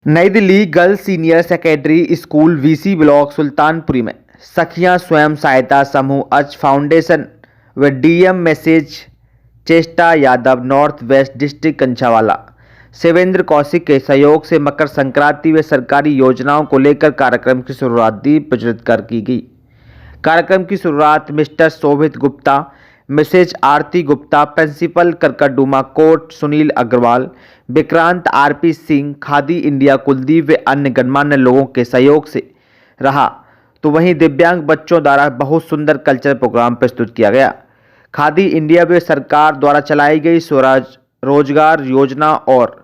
नई Delhi girls senior secondary school VC block Sultanpuri में सखियां स्वयं सहायता समूह अच फाउंडेशन व DM message Cheshta Yadav north west district Kanjhawala Shivendra Kaushik के सहयोग से मकर संक्रांति व सरकारी योजनाओं को लेकर कार्यक्रम की शुरुआत दीप प्रज्वलित कर की गई। कार्यक्रम की शुरुआत mister Shobhit Gupta, missus Aarti Gupta, principal Karkardooma court Sunil Agarwal, Vikrant RP Singh, Khadi India Kuldeep व अन्य गणमान्य लोगों के सहयोग से रहा। तो वहीं दिव्यांग बच्चों द्वारा बहुत सुंदर कल्चरल प्रोग्राम प्रस्तुत किया गया। खादी इंडिया व सरकार द्वारा चलाई गई स्वराज रोजगार योजना और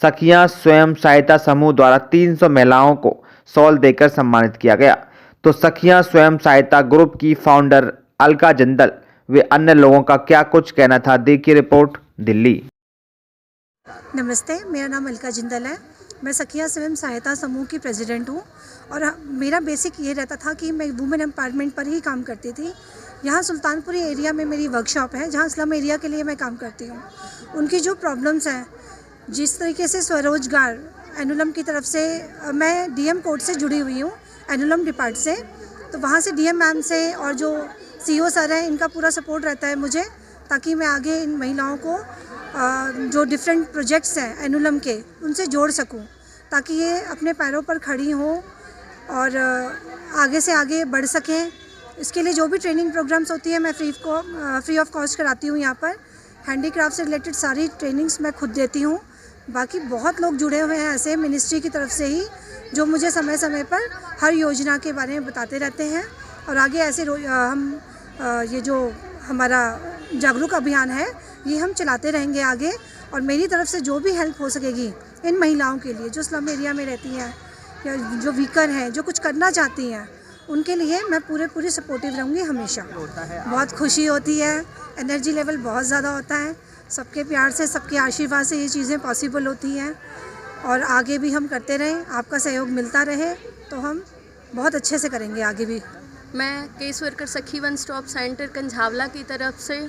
सखियां स्वयं सहायता समूह द्वारा 300 महिलाओं को शॉल देकर सम्मानित किया गया। तो सखियां स्वयं सहायता ग्रुप की फाउंडर अलका जिंदल वे अन्य लोगों का क्या कुछ कहना था, देखिए रिपोर्ट दिल्ली। नमस्ते, मेरा नाम अलका जिंदल है। मैं सखिया स्वयं सहायता समूह की प्रेसिडेंट हूँ और मेरा बेसिक ये रहता था कि मैं वुमेन एम्पावरमेंट पर ही काम करती थी। यहाँ सुल्तानपुरी एरिया में मेरी वर्कशॉप है जहाँ स्लम एरिया के लिए मैं काम करती हूँ। उनकी जो प्रॉब्लम्स हैं, जिस तरीके से स्वरोजगार एनुलम की तरफ से, मैं डीएम कोर्ट से जुड़ी हुई हूँ, एनुलम डिपार्ट से, तो वहाँ से डीएम मैम से और जो सीईओ सर हैं, इनका पूरा सपोर्ट रहता है मुझे, ताकि मैं आगे इन महिलाओं को जो डिफरेंट प्रोजेक्ट्स हैं एनुलम के, उनसे जोड़ सकूं, ताकि ये अपने पैरों पर खड़ी हों और आगे से आगे बढ़ सकें। इसके लिए जो भी ट्रेनिंग प्रोग्राम्स होती है मैं फ्री ऑफ कॉस्ट कराती हूँ। यहाँ पर हैंडीक्राफ्ट से रिलेटेड सारी ट्रेनिंग्स मैं खुद देती हूँ। बाकी बहुत लोग जुड़े हुए हैं ऐसे मिनिस्ट्री की तरफ से ही, जो मुझे समय समय पर हर योजना के बारे में बताते रहते हैं। और आगे ऐसे हम ये जो हमारा जागरूक अभियान है ये हम चलाते रहेंगे आगे। और मेरी तरफ से जो भी हेल्प हो सकेगी इन महिलाओं के लिए जो स्लम एरिया में रहती हैं या जो वीकर हैं, जो कुछ करना चाहती हैं, उनके लिए मैं पूरी सपोर्टिव रहूँगी हमेशा। बहुत खुशी होती है, एनर्जी लेवल बहुत ज़्यादा होता है। सबके प्यार से, सबके आशीर्वाद से ये चीज़ें पॉसिबल होती हैं और आगे भी हम करते रहें। आपका सहयोग मिलता रहे तो हम बहुत अच्छे से करेंगे आगे भी। मैं केस वर्कर सखी वन स्टॉप सेंटर कंझावला की तरफ से।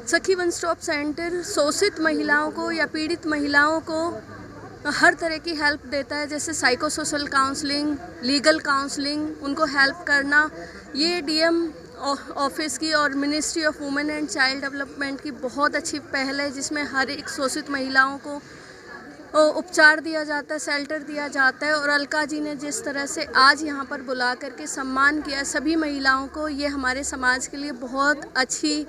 सखी वन स्टॉप सेंटर शोषित महिलाओं को या पीड़ित महिलाओं को हर तरह की हेल्प देता है, जैसे psycho social counselling, legal counselling, उनको हेल्प करना। ये डीएम ऑफिस की और ministry of women and child development की बहुत अच्छी पहल है, जिसमें हर एक शोषित महिलाओं को उपचार दिया जाता है, शेल्टर दिया जाता है। और अलका जी ने जिस तरह से आज यहाँ पर बुला करके सम्मान किया सभी महिलाओं को, ये हमारे समाज के लिए बहुत अच्छी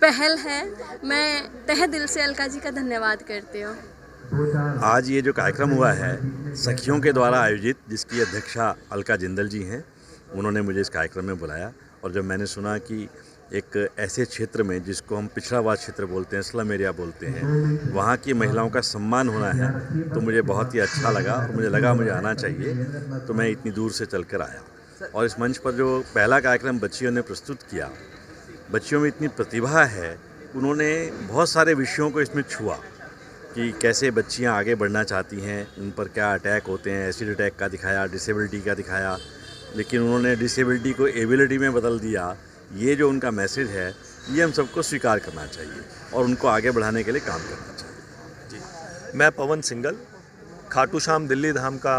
पहल है। मैं तहे दिल से अलका जी का धन्यवाद करती हूँ। आज ये जो कार्यक्रम हुआ है सखियों के द्वारा आयोजित, जिसकी अध्यक्षा अलका जिंदल जी हैं, उन्होंने मुझे इस कार्यक्रम में बुलाया। और जब मैंने सुना कि एक ऐसे क्षेत्र में जिसको हम पिछड़ावाद क्षेत्र बोलते हैं, स्लम एरिया बोलते हैं, वहाँ की महिलाओं का सम्मान होना है, तो मुझे बहुत ही अच्छा लगा और मुझे लगा मुझे आना चाहिए। तो मैं इतनी दूर से चलकर आया और इस मंच पर जो पहला कार्यक्रम बच्चियों ने प्रस्तुत किया, बच्चियों में इतनी प्रतिभा है, उन्होंने बहुत सारे विषयों को इसमें छुआ कि कैसे बच्चियां आगे बढ़ना चाहती हैं, उन पर क्या अटैक होते हैं। एसिड अटैक का दिखाया, डिसेबिलिटी का दिखाया, लेकिन उन्होंने डिसेबिलिटी को एबिलिटी में बदल दिया। ये जो उनका मैसेज है, ये हम सबको स्वीकार करना चाहिए और उनको आगे बढ़ाने के लिए काम करना चाहिए। जी, मैं पवन सिंगल, खाटू श्याम दिल्ली धाम का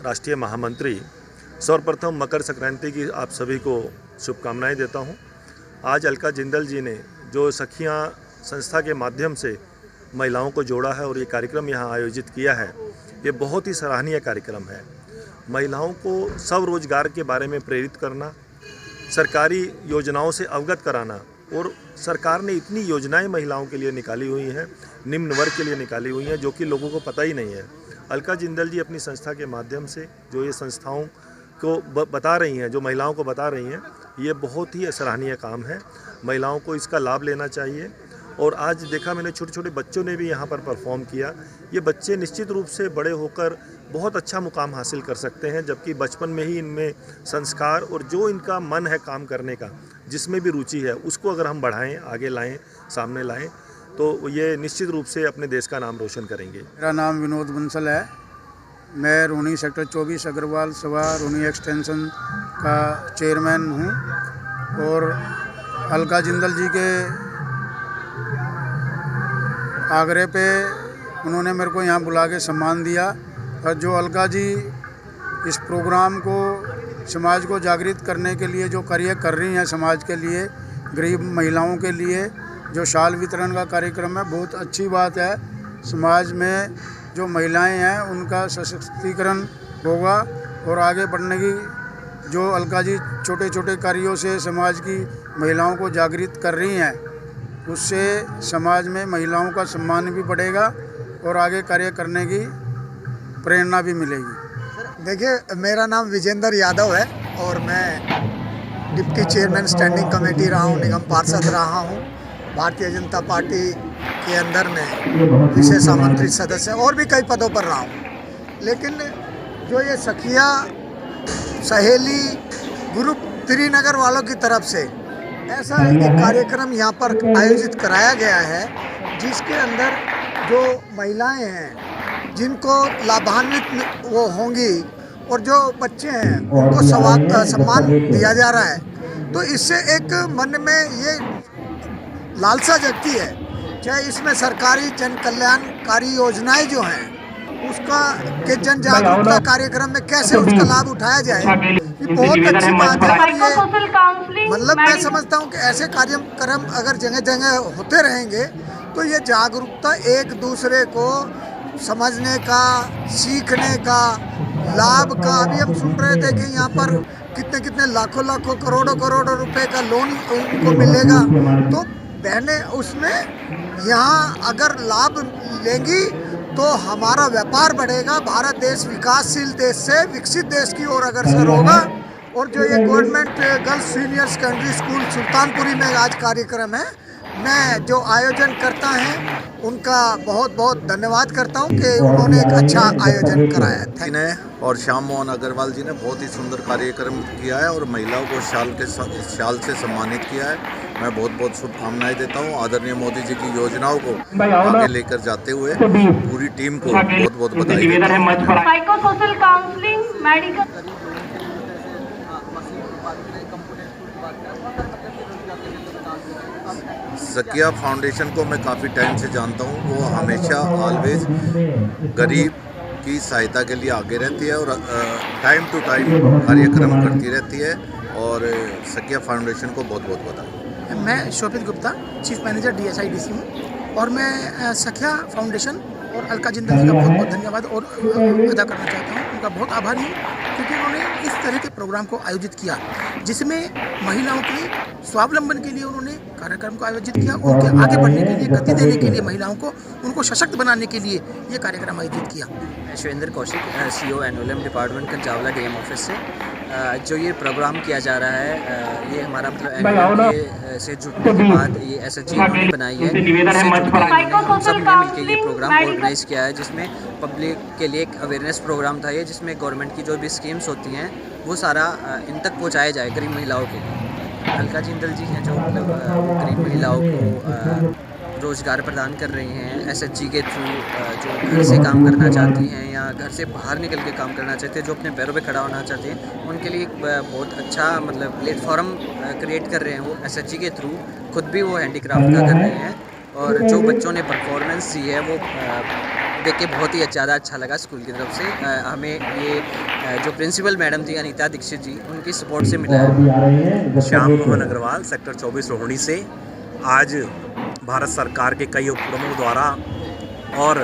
राष्ट्रीय महामंत्री। सर्वप्रथम मकर संक्रांति की आप सभी को शुभकामनाएं देता हूं। आज अलका जिंदल जी ने जो सखियां संस्था के माध्यम से महिलाओं को जोड़ा है और ये कार्यक्रम यहाँ आयोजित किया है, ये बहुत ही सराहनीय कार्यक्रम है। महिलाओं को स्वरोजगार के बारे में प्रेरित करना, सरकारी योजनाओं से अवगत कराना, और सरकार ने इतनी योजनाएं महिलाओं के लिए निकाली हुई हैं, निम्न वर्ग के लिए निकाली हुई हैं, जो कि लोगों को पता ही नहीं है। अलका जिंदल जी अपनी संस्था के माध्यम से जो ये संस्थाओं को बता रही हैं, जो महिलाओं को बता रही हैं, ये बहुत ही सराहनीय काम है। महिलाओं को इसका लाभ लेना चाहिए। और आज देखा मैंने छोटे छोटे बच्चों ने भी यहाँ पर परफॉर्म किया। ये बच्चे निश्चित रूप से बड़े होकर बहुत अच्छा मुकाम हासिल कर सकते हैं, जबकि बचपन में ही इनमें संस्कार और जो इनका मन है काम करने का, जिसमें भी रुचि है, उसको अगर हम बढ़ाएं, आगे लाएं, सामने लाएं, तो ये निश्चित रूप से अपने देश का नाम रोशन करेंगे। मेरा नाम विनोद बंसल है। मैं रोहनी सेक्टर 24 अग्रवाल सभा रोहनी एक्सटेंशन का चेयरमैन हूँ। और अलका जिंदल जी के आग्रह पे उन्होंने मेरे को यहाँ बुला के सम्मान दिया और जो अलका जी इस प्रोग्राम को समाज को जागृत करने के लिए जो कार्य कर रही हैं, समाज के लिए, गरीब महिलाओं के लिए जो शाल वितरण का कार्यक्रम है, बहुत अच्छी बात है। समाज में जो महिलाएं हैं उनका सशक्तिकरण होगा और आगे बढ़ने की जो अलका जी छोटे छोटे कार्यों से समाज की महिलाओं को जागृत कर रही हैं, उससे समाज में महिलाओं का सम्मान भी बढ़ेगा और आगे कार्य करने की प्रेरणा भी मिलेगी। देखिए, मेरा नाम विजेंद्र यादव है और मैं डिप्टी चेयरमैन स्टैंडिंग कमेटी रहा हूँ, निगम पार्षद रहा हूँ, भारतीय जनता पार्टी के अंदर में विशेष आमंत्रित सदस्य और भी कई पदों पर रहा हूँ। लेकिन जो ये सखिया सहेली ग्रुप श्रीनगर वालों की तरफ से ऐसा एक कार्यक्रम यहाँ पर आयोजित कराया गया है, जिसके अंदर जो महिलाएं हैं जिनको लाभान्वित वो होंगी और जो बच्चे हैं उनको सम्मान दिया जा रहा है। तो इससे एक मन में ये लालसा जगती है, चाहे इसमें सरकारी जन कल्याणकारी योजनाएं जो हैं उसका के जन जागरूकता कार्यक्रम में कैसे उसका लाभ उठाया जाए, ये बहुत अच्छी बात है। ये मतलब मैं समझता हूँ कि ऐसे कार्यक्रम अगर जगह जगह होते रहेंगे तो ये जागरूकता एक दूसरे को समझने का, सीखने का, लाभ का। अभी हम सुन रहे थे कि यहाँ पर कितने कितने लाखों लाखों करोड़ों करोड़ों रुपए का लोन उनको मिलेगा। तो बहनें उसमें यहाँ अगर लाभ लेंगी तो हमारा व्यापार बढ़ेगा, भारत देश विकासशील देश से विकसित देश की ओर अग्रसर होगा। और जो ये government girls senior secondary school Sultanpuri में आज कार्यक्रम है, मैं जो आयोजन करता है उनका बहुत बहुत धन्यवाद करता हूं कि उन्होंने एक अच्छा आयोजन कराया है। और श्याम मोहन अग्रवाल जी ने बहुत ही सुंदर कार्यक्रम किया है और महिलाओं को शाल से सम्मानित किया है। मैं बहुत बहुत शुभकामनाएं देता हूं। आदरणीय मोदी जी की योजनाओं को आगे लेकर जाते हुए पूरी टीम को बहुत बहुत बधाई देता हूं। साइकोसोशल काउंसलिंग, मेडिकल सखिया फाउंडेशन को मैं काफ़ी टाइम से जानता हूँ। वो हमेशा ऑलवेज गरीब की सहायता के लिए आगे रहती है और टाइम टू टाइम कार्यक्रम करती रहती है और सखिया फाउंडेशन को बहुत बहुत बधाई। मैं शोभित गुप्ता, चीफ मैनेजर DSIDC हूँ और मैं सखिया फाउंडेशन और अलका जिंदल जी का बहुत बहुत धन्यवाद और अदा करना चाहता हूँ। उनका बहुत आभारी हूँ क्योंकि उन्होंने इस तरह के प्रोग्राम को आयोजित किया जिसमें महिलाओं के स्वावलंबन के लिए उन्होंने कार्यक्रम को आयोजित किया, उनके आगे बढ़ने के लिए, गति देने के लिए, महिलाओं को उनको सशक्त बनाने के लिए ये कार्यक्रम आयोजित किया। मैं Shivendra Kaushik, CO NLM department Kanjhawala DM office से। जो ये प्रोग्राम किया जा रहा है, ये हमारा मतलब NLM से जुड़ने के बाद ये SHG बनाई है, हम सब ने मिलकर ये प्रोग्राम ऑर्गेनाइज़ किया है, जिसमें पब्लिक के लिए एक अवेयरनेस प्रोग्राम था ये, जिसमें गवर्नमेंट की जो भी स्कीम्स होती हैं वो सारा इन तक पहुँचाया जाए गरीब महिलाओं के लिए। अलका जिंदल जी हैं जो मतलब गरीब महिलाओं को रोज़गार प्रदान कर रही हैं SHG के थ्रू, जो घर से काम करना चाहती हैं या घर से बाहर निकल के काम करना चाहते हैं, जो अपने पैरों पे खड़ा होना चाहते हैं, उनके लिए एक बहुत अच्छा मतलब प्लेटफॉर्म क्रिएट कर रहे हैं वो SHG के थ्रू। खुद भी वो हैंडीक्राफ्ट का कर रहे हैं और जो बच्चों ने परफॉर्मेंस दी है वो देख के बहुत ही ज़्यादा अच्छा लगा। स्कूल की तरफ से हमें ये जो प्रिंसिपल मैडम थी अनीता दीक्षित जी, उनकी सपोर्ट से मिला है। श्याम मोहन अग्रवाल, सेक्टर 24 रोहिणी से। आज भारत सरकार के कई उपक्रमों द्वारा और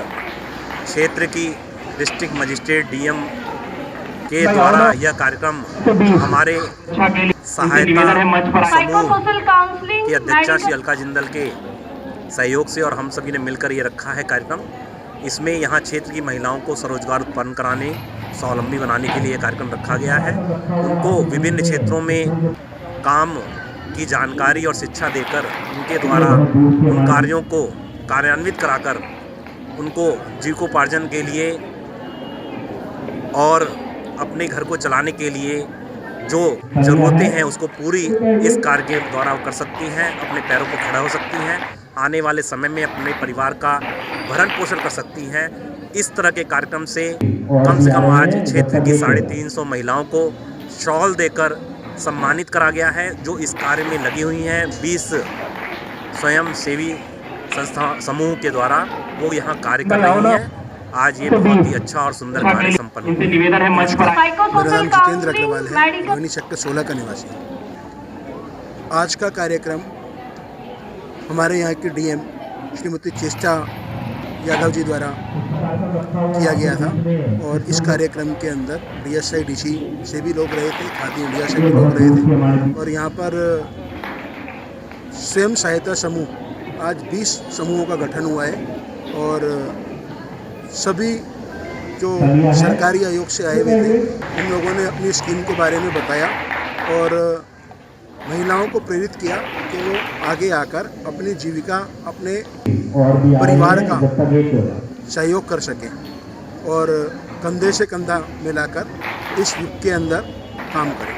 क्षेत्र की डिस्ट्रिक्ट मजिस्ट्रेट DM के द्वारा यह कार्यक्रम हमारे सहायता समूह की अध्यक्षा श्री अलका जिंदल के सहयोग से और हम सभी ने मिलकर ये रखा है कार्यक्रम। इसमें यहाँ क्षेत्र की महिलाओं को स्वरोजगार उत्पन्न कराने, स्वावलंबी बनाने के लिए कार्यक्रम रखा गया है। उनको विभिन्न क्षेत्रों में काम की जानकारी और शिक्षा देकर उनके द्वारा उन कार्यों को कार्यान्वित कराकर उनको जीविकोपार्जन के लिए और अपने घर को चलाने के लिए जो ज़रूरतें हैं उसको पूरी इस कार्य के द्वारा कर सकती हैं, अपने पैरों पर खड़ा हो सकती हैं, आने वाले समय में अपने परिवार का भरण पोषण कर सकती हैं। इस तरह के कार्यक्रम से कम आज क्षेत्र की 350 महिलाओं को शॉल देकर सम्मानित करा गया है, जो इस कार्य में लगी हुई हैं। 20 स्वयं सेवी संस्था समूह के द्वारा वो यहाँ कार्य कर रही हैं आज ये बहुत ही अच्छा और सुंदर कार्य संपन्न हुआ। मेरा नाम साइकोसोशल जितेंद्र अग्रवाल काउंसलिंग है, मेडिकल रोहिणी सेक्टर 16 का निवासी हूँ। आज का कार्यक्रम हमारे यहाँ की डीएम श्रीमती चेष्टा यादव जी द्वारा किया गया था और इस कार्यक्रम के अंदर डीएसआई डीसी से भी लोग रहे थे, खादी इंडिया से भी लोग रहे थे और यहाँ पर स्वयं सहायता समूह आज 20 समूहों का गठन हुआ है और सभी जो सरकारी आयोग से आए हुए थे उन लोगों ने अपनी स्कीम के बारे में बताया और महिलाओं को प्रेरित किया कि वो आगे आकर अपनी जीविका अपने परिवार का सहयोग कर सकें और कंधे से कंधा मिलाकर इस युग के अंदर काम करें।